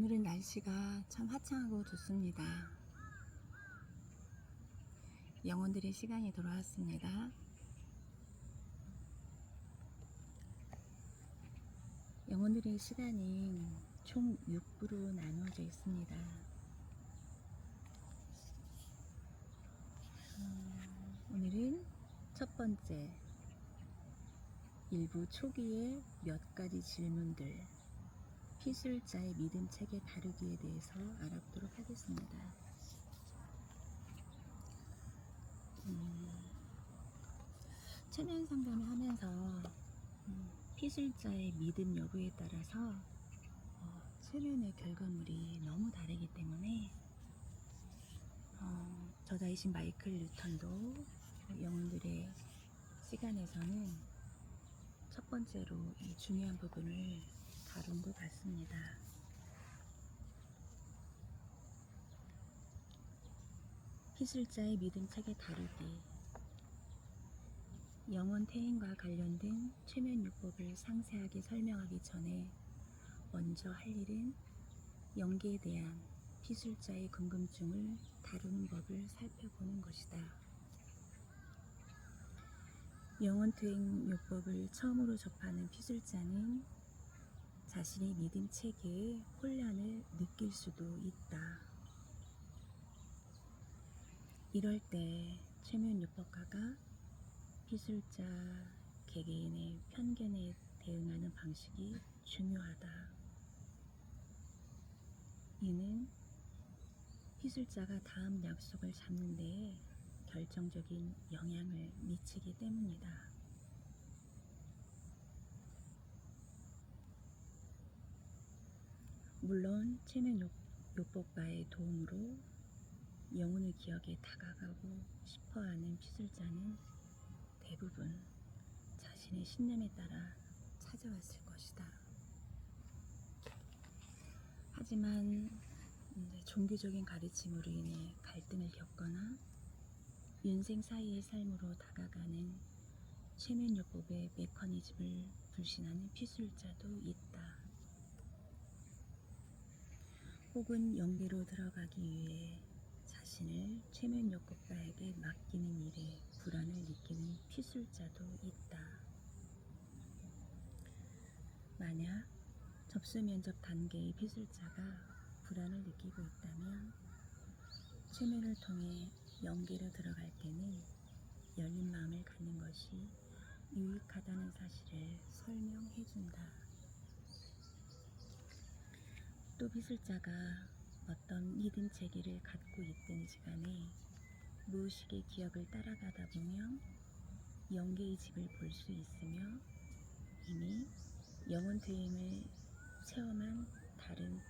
오늘은 날씨가 참 화창하고 좋습니다. 영혼들의 시간이 돌아왔습니다. 영혼들의 시간은 총 6부로 나누어져 있습니다. 오늘은 첫 번째, 일부 초기의 몇 가지 질문들, 피술자의 믿음 체계 다루기에 대해서 알아보도록 하겠습니다. 체면 상담을 하면서 피술자의 믿음 여부에 따라서 체면의 결과물이 너무 다르기 때문에 저자이신 마이클 뉴턴도 영혼들의 시간에서는 첫 번째로 이 중요한 부분을 다룬 것 같습니다. 피술자의 믿음 체계 다루기. 영혼 퇴행과 관련된 최면요법을 상세하게 설명하기 전에 먼저 할 일은 영계에 대한 피술자의 궁금증을 다루는 법을 살펴보는 것이다. 영혼 퇴행 요법을 처음으로 접하는 피술자는 자신의 믿음 체계에 혼란을 느낄 수도 있다. 이럴 때 최면요법가가 피술자 개개인의 편견에 대응하는 방식이 중요하다. 이는 피술자가 다음 약속을 잡는 데에 결정적인 영향을 미치기 때문이다. 물론 최면요법가의 도움으로 영혼의 기억에 다가가고 싶어하는 피술자는 대부분 자신의 신념에 따라 찾아왔을 것이다. 하지만 종교적인 가르침으로 인해 갈등을 겪거나 윤생 사이의 삶으로 다가가는 최면요법의 메커니즘을 불신하는 피술자도 있다. 혹은 영계로 들어가기 위해 자신을 최면요법가에게 맡기는 일에 불안을 느끼는 피술자도 있다. 만약 접수 면접 단계의 피술자가 불안을 느끼고 있다면 최면을 통해 영계로 들어갈 때는 열린 마음을 갖는 것이 유익하다는 사실을 설명해 준다. 또 피술자가 어떤 믿음 체계를 갖고 있든지 간에 무의식의 기억을 따라가다 보면 영계의 집을 볼 수 있으며 이미 영혼 퇴행을 체험한 다른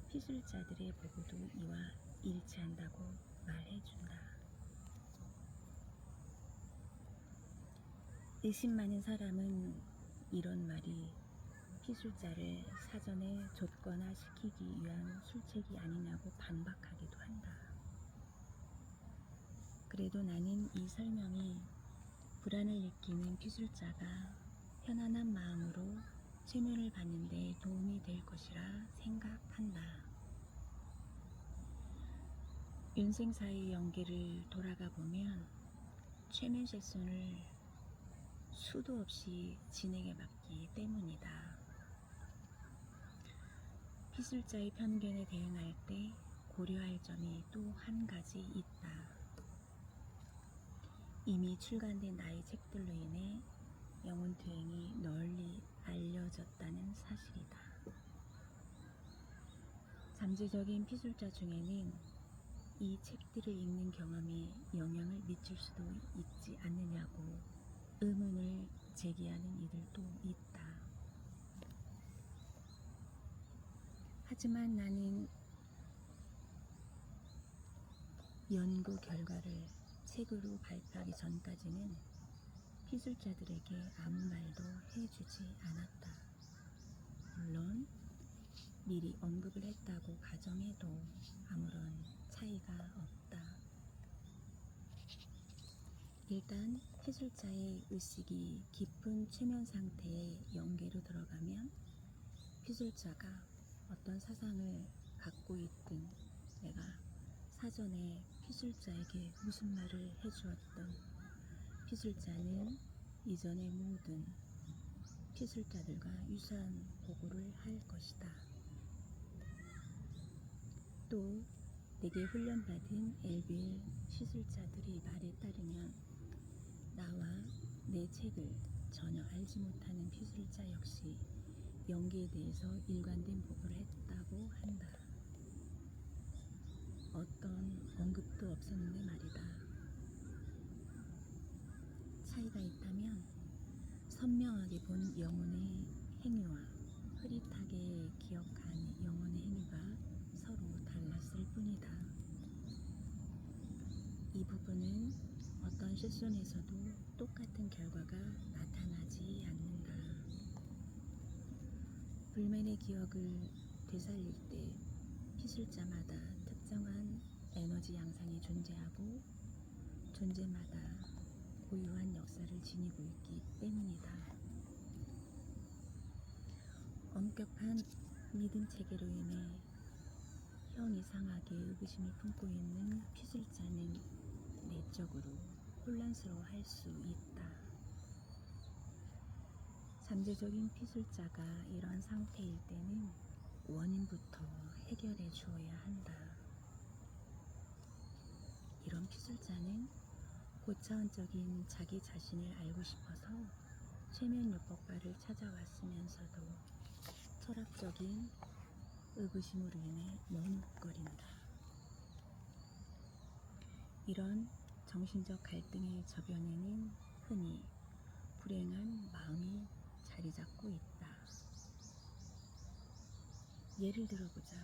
피술자들의 보고도 이와 일치한다고 말해준다. 의심 많은 사람은 이런 말이 피술자를 사전에 좇거나 시키기 위한 술책이 아니냐고 반박하기도 한다. 그래도 나는 이 설명이 불안을 느끼는 피술자가 편안한 마음으로 최면을 받는 데 도움이 될 것이라 생각한다. 윤생사의 영계를 돌아가 보면 최면 세션을 수도 없이 진행해 봤기 때문이다. 피술자의 편견에 대응할 때 고려할 점이 또 한 가지 있다. 이미 출간된 나의 책들로 인해 영혼 퇴행이 널리 알려졌다는 사실이다. 잠재적인 피술자 중에는 이 책들을 읽는 경험이 영향을 미칠 수도 있지 않느냐고 의문을 제기하는 이들도 있다. 하지만 나는 연구 결과를 책으로 발표하기 전까지는 피술자들에게 아무 말도 해주지 않았다. 물론 미리 언급을 했다고 가정해도 아무런 차이가 없다. 일단 피술자의 의식이 깊은 최면 상태의 영계로 들어가면 피술자가 어떤 사상을 갖고 있든 내가 사전에 피술자에게 무슨 말을 해주었던 피술자는 이전의 모든 피술자들과 유사한 보고를 할 것이다. 또 내게 훈련받은 엘빌 피술자들의 말에 따르면 나와 내 책을 전혀 알지 못하는 피술자 역시 연기에 대해서 일관된 보고를 했다고 한다. 어떤 언급도 없었는데 말이다. 차이가 있다면 선명하게 본 영혼의 행위와 흐릿하게 기억한 영혼의 행위가 서로 달랐을 뿐이다. 이 부분은 어떤 실손에서도 똑같은 결과가 나타나지 않는다. 불면의 기억을 되살릴 때 피술자마다 특정한 에너지 양상이 존재하고 존재마다 고유한 역사를 지니고 있기 때문이다. 엄격한 믿음 체계로 인해 형 이상하게 의구심을 품고 있는 피술자는 내적으로 혼란스러워할 수 있다. 잠재적인 피술자가 이런 상태일 때는 원인부터 해결해 주어야 한다. 이런 피술자는 고차원적인 자기 자신을 알고 싶어서 최면요법과를 찾아왔으면서도 철학적인 의구심으로 인해 머뭇거린다. 이런 정신적 갈등의 저변에는 흔히 불행한 마음이 자리 잡고 있다. 예를 들어보자.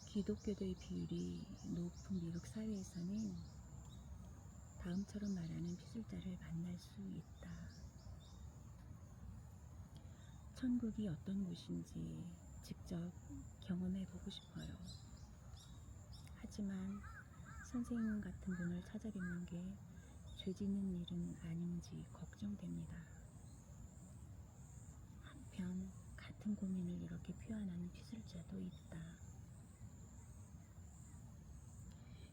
기독교도의 비율이 높은 미국 사회에서는 다음처럼 말하는 피술자를 만날 수 있다. 천국이 어떤 곳인지 직접 경험해 보고 싶어요. 하지만 선생님 같은 분을 찾아뵙는 게 죄 짓는 일은 아닌지 걱정됩니다. 한편 같은 고민을 이렇게 표현하는 피술자도 있다.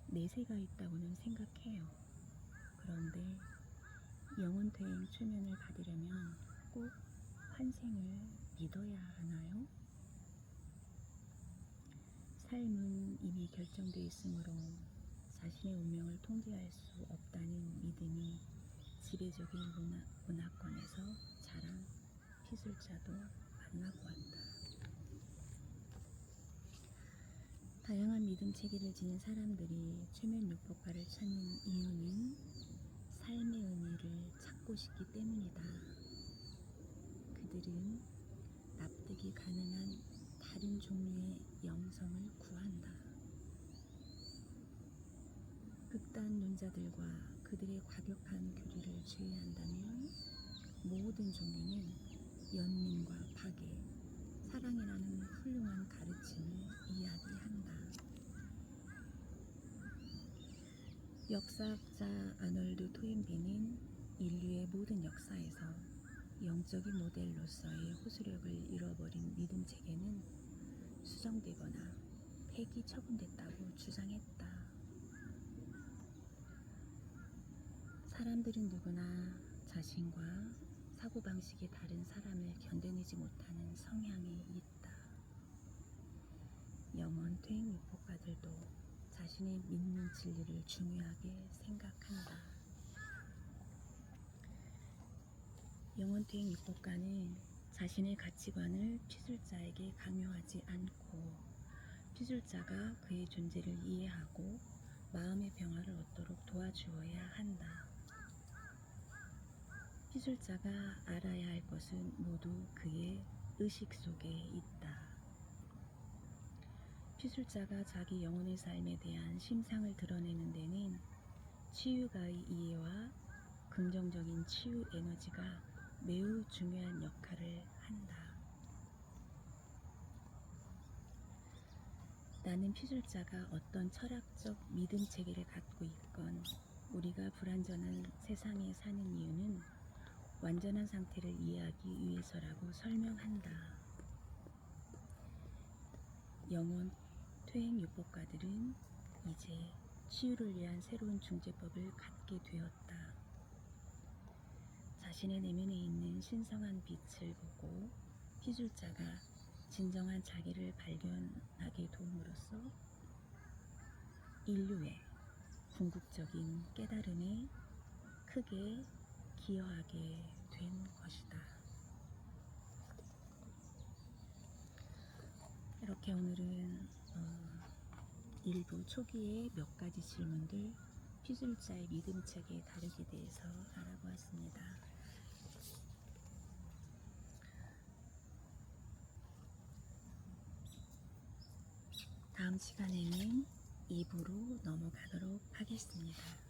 내세가 있다고는 생각해요. 그런데 영혼퇴행 초면을 받으려면 꼭 환생을 믿어야 하나요? 삶은 이미 결정되어 있으므로 자신의 운명을 통제할 수 없다는 믿음이 지배적인 문화권에서 자란 피술자도 만나보았다. 다양한 믿음 체계를 지닌 사람들이 최면요법과를 찾는 이유는 삶의 의미를 찾고 싶기 때문이다. 그들은 납득이 가능한 다른 종류의 영성을 구한다. 극단론자들과 그들의 과격한 교리를 제외한다면 모든 종교는 연민과 파괴, 사랑이라는 훌륭한 가르침을 이야기한다. 역사학자 아놀드 토인비는 인류의 모든 역사에서 영적인 모델로서의 호소력을 잃어버린 믿음 체계는 수정되거나 폐기 처분됐다고 주장했다. 사람들은 누구나 자신과 사고방식이 다른 사람을 견뎌내지 못하는 성향이 있다. 영혼 퇴행 유포가들도 자신의 믿는 진리를 중요하게 생각한다. 영혼 퇴행 유포가는 자신의 가치관을 피술자에게 강요하지 않고 피술자가 그의 존재를 이해하고 마음의 평화를 얻도록 도와주어야 한다. 피술자가 알아야 할 것은 모두 그의 의식 속에 있다. 피술자가 자기 영혼의 삶에 대한 심상을 드러내는 데는 치유가의 이해와 긍정적인 치유 에너지가 매우 중요한 역할을 한다. 나는 피술자가 어떤 철학적 믿음 체계를 갖고 있건 우리가 불완전한 세상에 사는 이유는 완전한 상태를 이해하기 위해서라고 설명한다. 영혼 퇴행요법가들은 이제 치유를 위한 새로운 중재법을 갖게 되었다. 자신의 내면에 있는 신성한 빛을 보고 피술자가 진정한 자기를 발견하게 도움으로써 인류의 궁극적인 깨달음에 크게 기여하게 된 것이다. 이렇게 오늘은 일부 초기의 몇 가지 질문들, 피술자의 믿음책의 다르기에 대해서 알아보았습니다. 다음 시간에는 2부로 넘어가도록 하겠습니다.